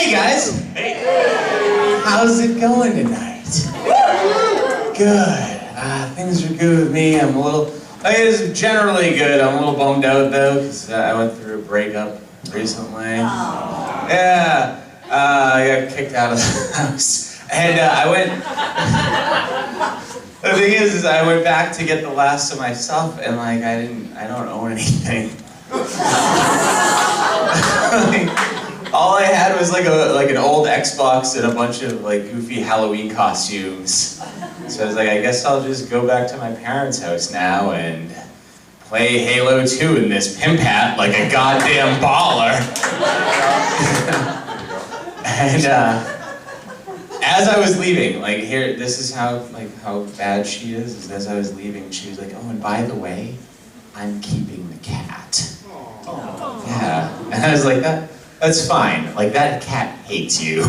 Hey guys! Hey! How's it going tonight? Good. Things are good with me. It's generally good. I'm a little bummed out though, because I went through a breakup recently. Yeah. I got kicked out of the house. And the thing is I went back to get the last of my stuff, and like, I don't own anything. All I had was like an old Xbox and a bunch of like goofy Halloween costumes. So I was like, I guess I'll just go back to my parents' house now and play Halo 2 in this pimp hat like a goddamn baller. And as I was leaving, like this is how bad she is as I was leaving, she was like, oh, and by the way, I'm keeping the cat. Yeah, and I was like, that's fine. Like, that cat hates you.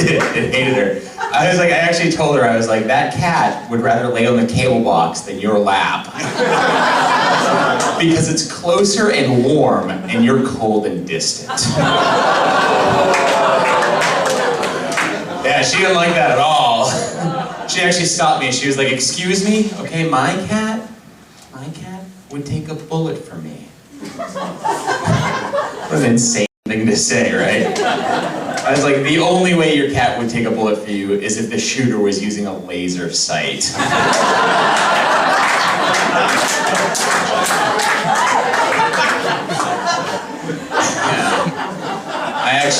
It hated her. I was like, I actually told her, I was like, that cat would rather lay on the cable box than your lap. Because it's closer and warm, and you're cold and distant. Yeah, she didn't like that at all. She actually stopped me. She was like, excuse me? Okay, my cat would take a bullet for me. What an insane thing to say, right? I was like, the only way your cat would take a bullet for you is if the shooter was using a laser sight. I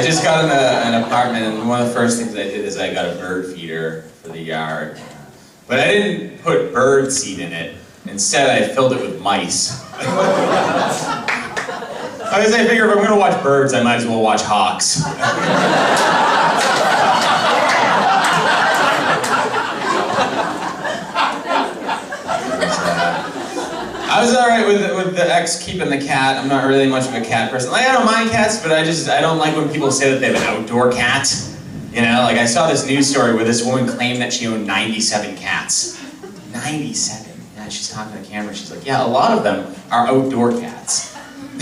just got an apartment, and one of the first things I did is I got a bird feeder for the yard. But I didn't put bird seed in it. Instead, I filled it with mice. I figured if I'm going to watch birds, I might as well watch hawks. I was alright with the ex keeping the cat. I'm not really much of a cat person. Like, I don't mind cats, but I don't like when people say that they have an outdoor cat. You know, like I saw this news story where this woman claimed that she owned 97 cats. 97. Yeah, she's talking to the camera. She's like, yeah, a lot of them are outdoor cats.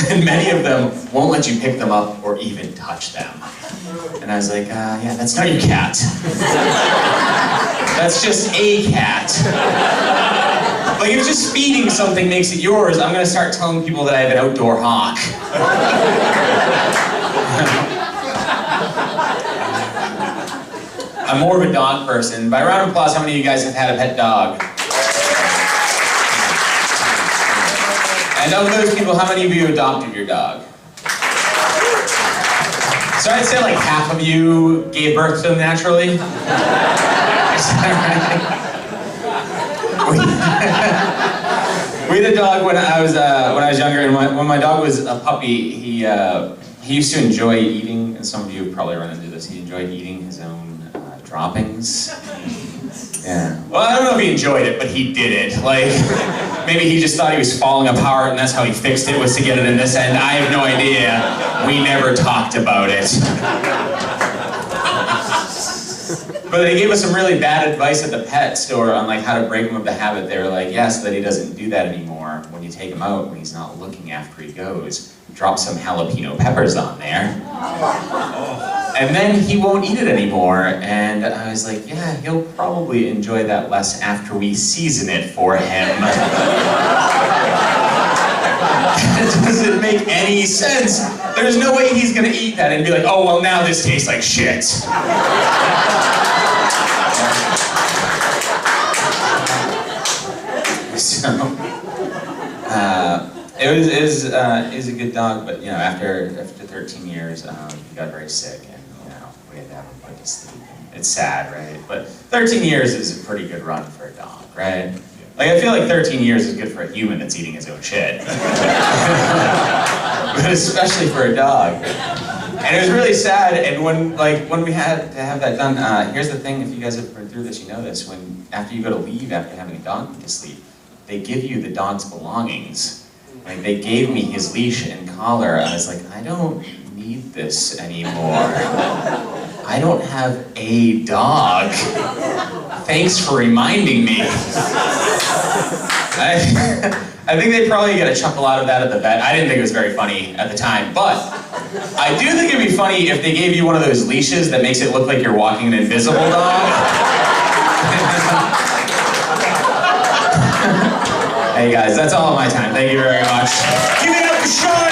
And many of them won't let you pick them up or even touch them. And I was like, yeah, that's not your cat. That's just a cat. Like, if just feeding something makes it yours, I'm going to start telling people that I have an outdoor hawk. I'm more of a dog person. By round of applause, how many of you guys have had a pet dog? And of those people, how many of you adopted your dog? So I'd say like half of you gave birth to them naturally. Is that right? We had a dog when I was younger, and when my dog was a puppy, he used to enjoy eating, and some of you have probably run into this, he enjoyed eating his own droppings. Yeah. Well, I don't know if he enjoyed it, but he did it. Like, maybe he just thought he was falling apart, and that's how he fixed it, was to get it in this end. I have no idea. We never talked about it. But they gave us some really bad advice at the pet store on like how to break him of the habit. They were like, yeah, so that he doesn't do that anymore. When you take him out, when he's not looking after he goes, drop some jalapeno peppers on there. And then he won't eat it anymore. And I was like, yeah, he'll probably enjoy that less after we season it for him. It doesn't make any sense. There's no way he's gonna eat that and be like, oh, well, now this tastes like shit. So, it was a good dog, but you know, after 13 years, he got very sick, and you know, we had to have him put to sleep. It's sad, right? But 13 years is a pretty good run for a dog, right? Like, I feel like 13 years is good for a human that's eating his own shit. But especially for a dog. And it was really sad, and when we had to have that done, here's the thing, if you guys have been through this, you know this, after you go to leave after having a dog put to sleep, they give you the dog's belongings. Like, they gave me his leash and collar. I was like, I don't need this anymore. I don't have a dog. Thanks for reminding me. I I think they probably get a chuckle out of that at the vet. I didn't think it was very funny at the time, but I do think it'd be funny if they gave you one of those leashes that makes it look like you're walking an invisible dog. Hey guys, that's all of my time. Thank you very much. Give it up for Shawn!